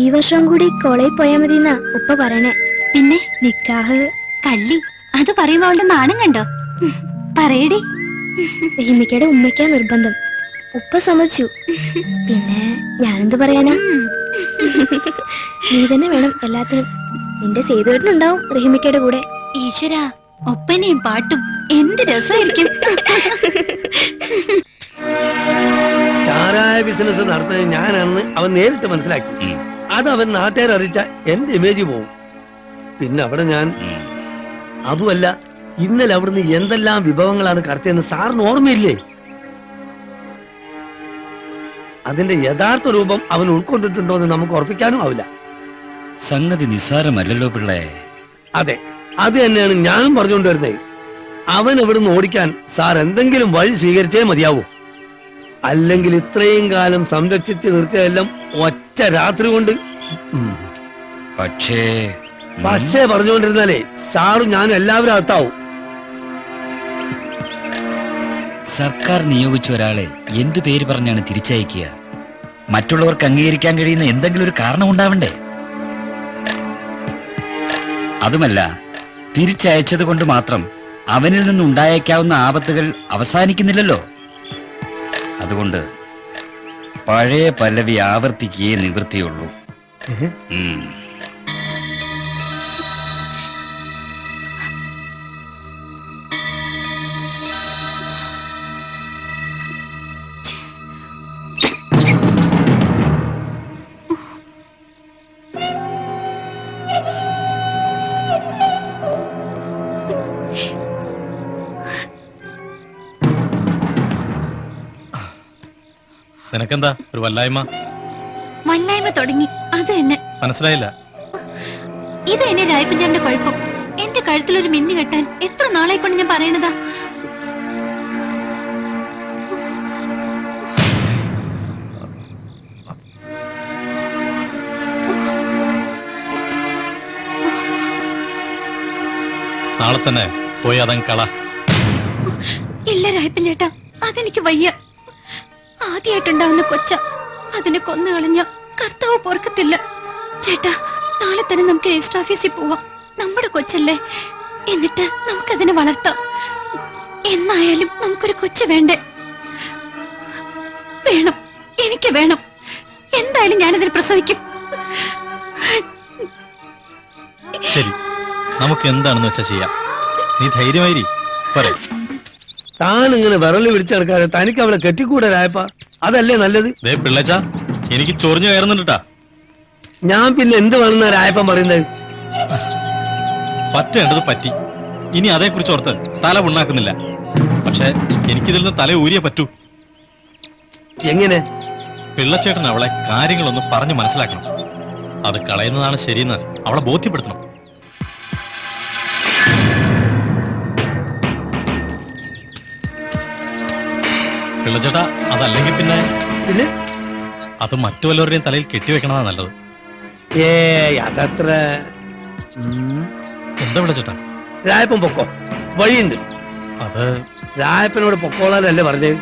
ഈ വർഷം കൂടി കോളേജിൽ പോയാ മതിന്നാ ഉപ്പ പറയണേ. പിന്നെ നിക്കാഹ് കള്ളി അത് പറയുമ്പോ അവളുടെ നാണം കണ്ടോ? പറയടി. റഹീമിക്കയുടെ ഉമ്മയ്ക്കാ നിർബന്ധം. ഉപ്പ സമ്മതിച്ചു. പിന്നെ ഞാനെന്ത് പറയാനാ? നീ തന്നെ വേണം എല്ലാത്തിനും. നിന്റെ സേതുവേട്ടനുണ്ടാവും റഹീമിക്കയുടെ കൂടെ. ഈശ്വരാ, ഒപ്പനയും പാട്ടും എന്ത് രസമായിരിക്കും. ചാരായ ബിസിനസ് നടത്തുന്നത് ഞാനാണെന്ന് അവൻ നേരിട്ട് മനസ്സിലാക്കി. അത് അവൻ നാട്ടുകാർ അറിയിച്ച എന്റെ ഇമേജ് പോവും. പിന്നെ അവിടെ ഞാൻ അതുമല്ല, ഇന്നലെ അവിടുന്ന് എന്തെല്ലാം വിഭവങ്ങളാണ് കടത്തിയെന്ന് സാറിന് ഓർമ്മയില്ലേ? അതിന്റെ യഥാർത്ഥ രൂപം അവൻ ഉൾക്കൊണ്ടിട്ടുണ്ടോ എന്ന് നമുക്ക് ഉറപ്പിക്കാനും ആവില്ല. സംഗതി നിസ്സാരമല്ലല്ലോ പിള്ളേ. അതെ, അത് തന്നെയാണ് ഞാനും പറഞ്ഞുകൊണ്ടുവരുന്നത്. അവൻ ഇവിടുന്ന് ഓടിക്കാൻ സാർ എന്തെങ്കിലും വഴി സ്വീകരിച്ചേ മതിയാവൂ. അല്ലെങ്കിൽ ഇത്രയും കാലം സംരക്ഷിച്ച് നിർത്തിയതെല്ലാം ഒറ്റ രാത്രി കൊണ്ട്. പക്ഷേ പറഞ്ഞുകൊണ്ടിരുന്നാലേ സാറും ഞാനും എല്ലാവരും അകത്താവും. സർക്കാർ നിയോഗിച്ച ഒരാളെ എന്തു പേര് പറഞ്ഞാണ് തിരിച്ചയക്കുക? മറ്റുള്ളവർക്ക് അംഗീകരിക്കാൻ കഴിയുന്ന എന്തെങ്കിലും ഒരു കാരണം ഉണ്ടാവണ്ടേ? അതുമല്ല, തിരിച്ചയച്ചത് കൊണ്ട് മാത്രം അവനിൽ നിന്നുണ്ടായേക്കാവുന്ന ആപത്തുകൾ അവസാനിക്കുന്നില്ലല്ലോ. അതുകൊണ്ട് പഴയ പല്ലവി ആവർത്തിക്കേ നിവൃത്തിയുള്ളൂ. നിനക്കെന്താ ഒരു വല്ലായ്മ? വല്ലായ്മ തുടങ്ങി. അത് തന്നെ മനസ്സിലായില്ല. ഇത് എന്നെ രായപ്പഞ്ചാറിന്റെ കുഴപ്പം. എന്റെ കഴുത്തിലൊരു മിന്നി കെട്ടാൻ എത്ര നാളെ കൊണ്ട് ഞാൻ പറയണതാ. നാളെ തന്നെ പോയി അതങ്ങ് കള. ഇല്ല രായപ്പഞ്ചേട്ടാ, അതെനിക്ക് വയ്യ. ആദ്യമായിട്ടുണ്ടാവുന്ന കൊച്ച, അതിനെ കൊന്നു കളഞ്ഞ കർത്താവ് പൊറുക്കത്തില്ല. ചേട്ടാ, നാളെ തന്നെ നമുക്ക് രജിസ്റ്റർ ഓഫീസിൽ പോവാം. നമ്മുടെ കൊച്ചല്ലേ, എന്നിട്ട് നമുക്കതിനെ വളർത്താം. എന്നായാലും നമുക്കൊരു കൊച്ചു വേണ്ടേ? വേണം, എനിക്ക് വേണം. എന്തായാലും ഞാനതിനെ പ്രസവിക്കും. ശരി, നമുക്ക് എന്താണെന്ന് വെച്ചാ ചെയ്യാം. നീ ധൈര്യമായി പറ. താനിങ്ങനെ വിരല് പിടിച്ചെടുക്കാതെ തനിക്ക് അവളെ കെട്ടിക്കൂടെ രായപ്പ? അതല്ലേ നല്ലത്? പിള്ളച്ചാ, എനിക്ക് ചൊറിഞ്ഞു കയറുന്നുണ്ടാ. ഞാൻ പിന്നെ എന്ത് വേണമെന്നാ രായപ്പൻ പറയുന്നത്? പറ്റേണ്ടത് പറ്റി. ഇനി അതേക്കുറിച്ച് ഓർത്ത് തല പുണ്ണാക്കുന്നില്ല. പക്ഷെ എനിക്കിതിൽ നിന്ന് തല ഊരിയേ പറ്റൂ. എങ്ങനെ? പിള്ളച്ചേട്ടൻ അവളെ കാര്യങ്ങളൊന്ന് പറഞ്ഞു മനസ്സിലാക്കണം. അത് കളയുന്നതാണ് ശരിയെന്ന് അവളെ ബോധ്യപ്പെടുത്തണം. പിള്ളച്ചേട്ടാ, അതല്ലെങ്കിൽ പിന്നെ അത് മറ്റു വല്ലവരുടെയും തലയിൽ കെട്ടിവെക്കണതാ നല്ലത്. അതത്ര. എന്താ പിള്ളച്ചേട്ടാ? രായപ്പൻ പൊക്കോ, വഴിയുണ്ട്. അത് രായപ്പനോട് പൊക്കോളാനല്ലേ പറഞ്ഞത്?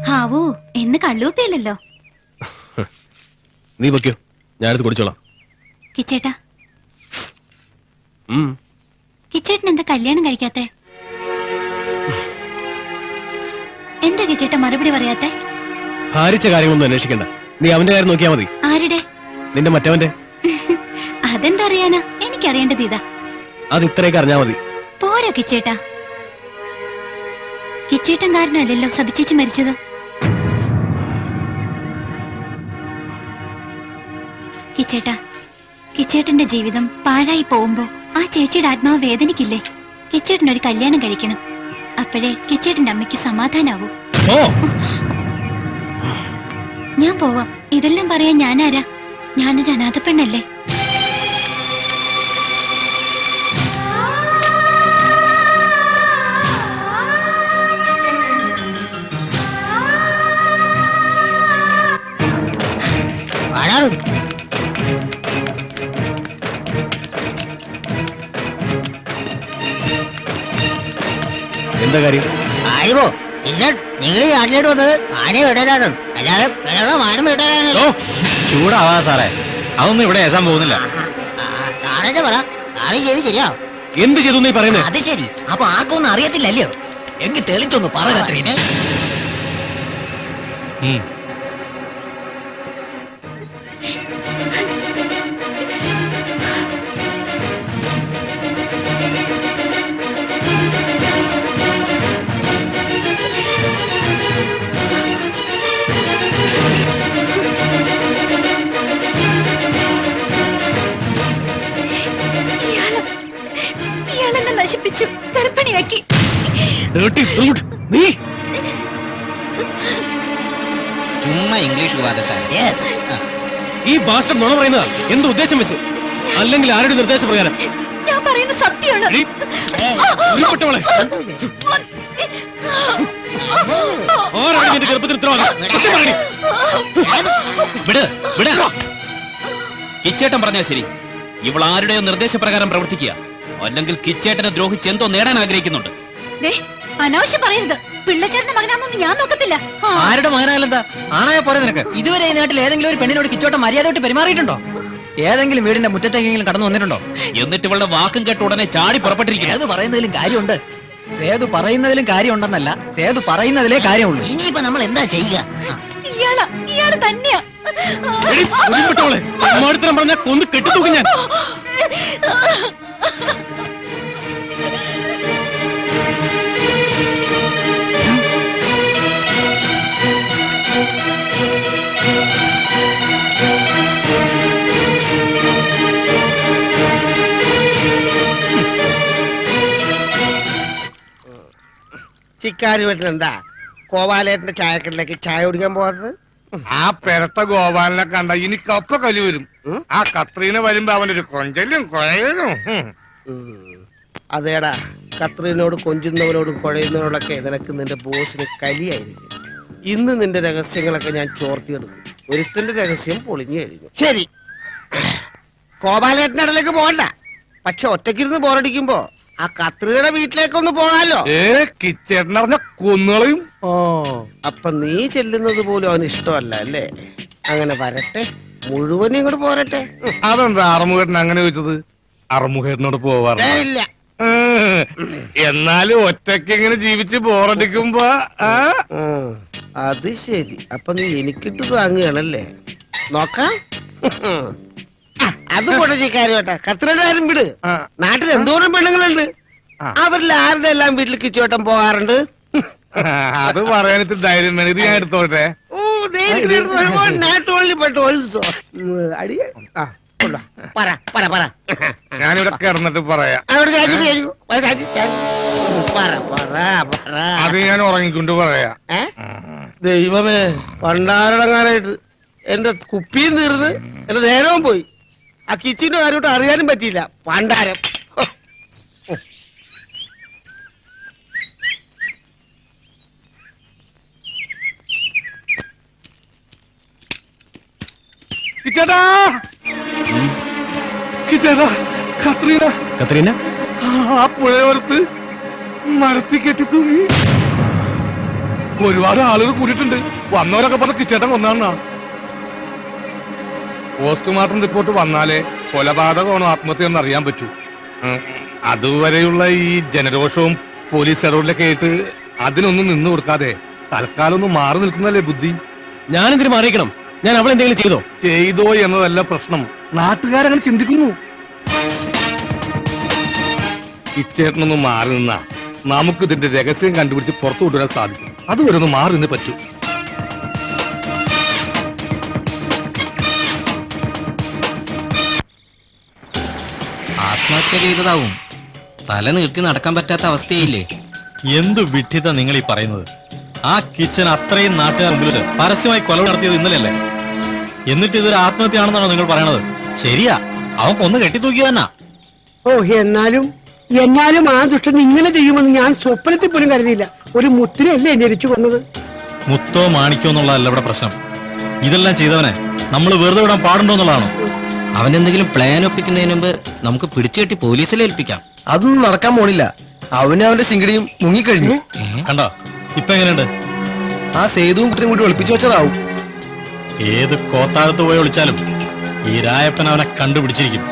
ഹാവൂ, എന്ന് കള്ളൂപ്പിയല്ലോ. നീ പൊക്കോ, ഞാനത് കുടിച്ചോളാം. കിച്ചേട്ടാ, കിച്ചേട്ടൻ എന്താ കല്യാണം കഴിക്കാത്തെ? എന്താ കിച്ചേട്ട മറുപടി പറയാത്തെ? ഭാരിച്ച കാര്യങ്ങളൊന്നും അന്വേഷിക്കണ്ട. നീ അവന്റെ കാര്യം നോക്കിയാ മതി. ആരുടെ? നിന്റെ മറ്റവന്റെ. അതെന്താ അറിയാനാ? എനിക്കറിയേണ്ടത് ഇതാ. അത് ഇത്രയൊക്കെ അറിഞ്ഞാ മതി. പോരാ കിച്ചേട്ടാ. കിച്ചേട്ടൻ കാരണമല്ലല്ലോ സതിച്ചേച്ചി മരിച്ചത്. കിച്ചേട്ടാ, കിച്ചേട്ടന്റെ ജീവിതം പാഴായി പോകുമ്പോ ആ ചേച്ചിയുടെ ആത്മാവ് വേദനിക്കില്ലേ? കിച്ചേട്ടൻ ഒരു കല്യാണം കഴിക്കണം. അപ്പോഴേ കിച്ചേട്ടന്റെ അമ്മയ്ക്ക് സമാധാനാവൂ. ഞാൻ പോവാം. ഇതെല്ലാം പറയാൻ ഞാനാരാ? ഞാനൊരു അനാഥ പെണ്ണല്ലേ. ആരാണ്? എന്താ കാര്യം? ആയിവോ ഈശ്വർ, നിങ്ങൾ ഈ നാട്ടിലോട്ട് വന്നത് ആനെ വിടാനാണ്, അല്ലാതെ വേറെ മാനം വിടാനാണ്. ചൂടാവാ സാറേ, അതൊന്നും ഇവിടെ ഏശാൻ പോകുന്നില്ല. താനെ പറ, താനും ചെയ്ത് ശരിയാ. എന്ത് ചെയ്തു നീ പറയുന്നത്? അത് ശരി, അപ്പൊ ആർക്കൊന്നും അറിയത്തില്ലല്ലോ. എങ്കിൽ തെളിച്ചൊന്ന് പറ കത്രീനെ. ഇയാളെന്നെ നശിപ്പിച്ചു, ഗർഭിണിയാക്കി. നീ ചുമ്മാ ഇംഗ്ലീഷ് പോവാതെ സാർ. ഈ ഭാഷ നുണ പറയുന്നതാ. എന്ത് ഉദ്ദേശം വെച്ച്? അല്ലെങ്കിൽ ആരുടെ നിർദ്ദേശപ്രകാരം? ഞാൻ പറയുന്ന സത്യമാണ്. ഉരുൾപൊട്ടവളെ, ആരാണ് നിന്റെ ഗർഭത്തിന് ഉത്തരവാദി? സത്യം പറയടി. വിട് വിട്. കിച്ചേട്ടൻ പറഞ്ഞാ ശരി. ഇവൾ ആരുടെയോ നിർദ്ദേശപ്രകാരം പ്രവർത്തിക്കുക, അല്ലെങ്കിൽ കിച്ചേട്ടനെ ദ്രോഹിച്ച് എന്തോ നേടാൻ ആഗ്രഹിക്കുന്നുണ്ട്. ദേ, അനാവശ്യം പറയരുത്. പിള്ളച്ചേട്ടന്റെ മകനാണെന്ന് ഞാൻ നോക്കത്തില്ല. ആരുടെ മകനായാലെന്താ? ആണായ പോരെ നിനക്ക്? ഇതുവരെ ഈ നാട്ടിൽ ഏതെങ്കിലും ഒരു പെണ്ണിനോട് കിച്ചോട്ട മര്യാദയായിട്ട് പെരുമാറിയിട്ടുണ്ടോ? ഏതെങ്കിലും വീടിന്റെ മുറ്റത്തെങ്കിലും കടന്നു വന്നിട്ടുണ്ടോ? എന്നിട്ട് ഇവളുടെ വാക്കും കേട്ട് ഉടനെ ചാടി പുറപ്പെട്ടിരിക്കുന്നു. സേതു പറയുന്നതിലും കാര്യമുണ്ട്. സേതു പറയുന്നതിലും കാര്യമുണ്ടെന്നല്ല, സേതു പറയുന്നതിലേ കാര്യമുള്ളൂ. ഇനിയിപ്പോ നമ്മൾ എന്താ ചെയ്യുക? ഇയാള് തന്നെയാ. ഉരുൾപൊട്ടവളെ, ചുമ്മാടിത്തരം പറഞ്ഞാൽ കൊന്ന് കെട്ടിത്തൂക്കും ഞാൻ. ചിക്കാരി വീട്ടിൽ എന്താ കോവാലേട്ടന്റെ ചായക്കടയിലേക്ക് ചായ കുടിക്കാൻ പോകാത്തത്? ആ പെരട്ട ഗോപാലനെ കണ്ട ഇനി കപ്പ കലി വരും. ആ കത്രീന വരുമ്പോ അവന്റെ ഒരു കൊഞ്ചലും കുഴയലും. അതേടാ, കത്രീനോട് കൊഞ്ചുന്നവനോടും കുഴയുന്നവനോടൊക്കെ നിനക്ക് നിന്റെ ബോസിന് കലിയായിരിക്കും. ഇന്ന് നിന്റെ രഹസ്യങ്ങളൊക്കെ ഞാൻ ചോർത്തിയെടുക്കും. ഒരുത്തന്റെ രഹസ്യം പൊളിഞ്ഞു കഴിഞ്ഞു. ശരി, കോപാലേട്ടന്റെ ഇടയിലേക്ക് പോകണ്ട. പക്ഷെ ഒറ്റയ്ക്കിരുന്ന് ബോറടിക്കുമ്പോ ആ കത്രീയുടെ വീട്ടിലേക്കൊന്ന് പോകാലോ. കിച്ചേട്ടനറിഞ്ഞ കൊന്നുകളയും. അപ്പൊ നീ ചെല്ലുന്നത് പോലും അവന് ഇഷ്ടമല്ല അല്ലേ? അങ്ങനെ വരട്ടെ, മുഴുവനും ഇങ്ങോട്ട് പോരട്ടെ. അതെന്താ അറമുഖേട്ടൻ അങ്ങനെ ചോദിച്ചത്? അറമുഖേട്ടനോട് പോവാറ് ഇല്ല. എന്നാലും ഒറ്റയ്ക്ക് ഇങ്ങനെ ജീവിച്ച് ബോറടിക്കുമ്പോ അത് ശരി, അപ്പൊ നീ എനിക്കിട്ട് താങ്ങുകയാണല്ലേ? നോക്കാം. അത് പൊടച്ചിക്കാരി കേട്ടാ. കത്രീയുടെ കാര്യം വിട്. നാട്ടിൽ എന്തോരം പെണ്ണുങ്ങളുണ്ട്. അവരിൽ ആരുടെ എല്ലാം വീട്ടിൽ കിച്ചുവട്ടം പോകാറുണ്ട്. അത് പറയാനിട്ട് ധൈര്യം വേണം. ഇത് ഞാൻ എടുത്തോട്ടെ. ഞാനിവിടെ കിടന്നിട്ട് പറയാം. അത് ഞാൻ ഉറങ്ങിക്കൊണ്ട് പറയാം. ദൈവമേ, പണ്ടാരടങ്ങാനായിട്ട് എന്റെ കുപ്പിയും തീർന്ന് എന്റെ നേരവും പോയി. ആ കിച്ചിന്റെ കാര്യോട്ട് അറിയാനും പറ്റിയില്ല. പണ്ടാരം. കിച്ചേട്ടാ, കിച്ചേട്ടാ, കത്രീന കത്രീന ആ പുഴയോരത്ത് മരത്തി കെട്ടി തൂങ്ങി. ഒരുപാട് ആളുകൾ കൂടിയിട്ടുണ്ട്. വന്നവരൊക്കെ പറഞ്ഞ കിച്ചേട്ടൻ കൊന്നാണെന്നാ. പോസ്റ്റ്മോർട്ടം റിപ്പോർട്ട് വന്നാലേ കൊലപാതകമാണോ ആത്മഹത്യയെന്ന് അറിയാൻ പറ്റൂ. അതുവരെയുള്ള ഈ ജനരോഷവും പോലീസ് ഇടപെടലൊക്കെ ആയിട്ട് അതിനൊന്നും നിന്നു കൊടുക്കാതെ തൽക്കാലം ഒന്ന് മാറി നിൽക്കുന്നല്ലേ ബുദ്ധി. ഞാനെന്തിനു മാറിയിക്കണം? ഞാൻ അവളെന്തെങ്കിലും ചെയ്തോ എന്നതല്ല പ്രശ്നം, നാട്ടുകാരങ്ങനെ ചിന്തിക്കുന്നു. ഇച്ചേട്ടനൊന്ന് മാറി നിന്നാ നമുക്ക് ഇതിന്റെ രഹസ്യം കണ്ടുപിടിച്ച് പുറത്തു കൊണ്ടുവരാൻ സാധിക്കും. അതുവരെ ഒന്ന് മാറി നിന്ന് പറ്റൂ. ആത്മഹത്യ ചെയ്തതാവും. തല നീർത്തി നടക്കാൻ പറ്റാത്ത അവസ്ഥയില്ലേ? എന്ത് വിഡ്ഢിത നിങ്ങൾ ഈ പറയുന്നത്? ആ കിച്ചൻ അത്രയും നാട്ടുകാർ മുമ്പിൽ പരസ്യമായി കൊല നടത്തിയത് ഇന്നലെയല്ലേ? എന്നിട്ട് ഇതൊരു ആത്മഹത്യയാണെന്നാണോ നിങ്ങൾ പറയണത്? ശരിയാ, അവൻ കൊന്ന് കെട്ടിത്തൂക്കി തന്നെ. ഓ, എന്നാലും ആ ദുഷ്ടൻ ഇങ്ങനെ ചെയ്യുമെന്ന് ഞാൻ സ്വപ്നത്തിൽ പോലും കരുതിയില്ല. ഒരു മുത്തിനല്ലേ ഞെരിച്ചു കൊന്നത്. മുത്തോ മാണിക്കോ എന്നുള്ളതല്ല ഇവിടെ പ്രശ്നം. ഇതെല്ലാം ചെയ്തവനെ നമ്മൾ വെറുതെ വിടാൻ പാടുണ്ടോ എന്നുള്ളതാണോ? അവനെന്തെങ്കിലും പ്ലാൻ ഒപ്പിക്കുന്നതിന് മുമ്പ് നമുക്ക് പിടിച്ചു കെട്ടി പോലീസിൽ ഏൽപ്പിക്കാം. അതൊന്നും നടക്കാൻ പോണില്ല. അവന് അവന്റെ സിംഗടിയും മുങ്ങിക്കഴിഞ്ഞു. കണ്ടോ ഇപ്പൊ എങ്ങനെയുണ്ട്? ആ സേതുവും കുട്ടിയും കൂടി ഒളിപ്പിച്ചു വെച്ചതാവും. ഏത് കോത്താഴത്ത് പോയി വിളിച്ചാലും ഈ രായപ്പൻ അവനെ കണ്ടുപിടിച്ചിരിക്കും.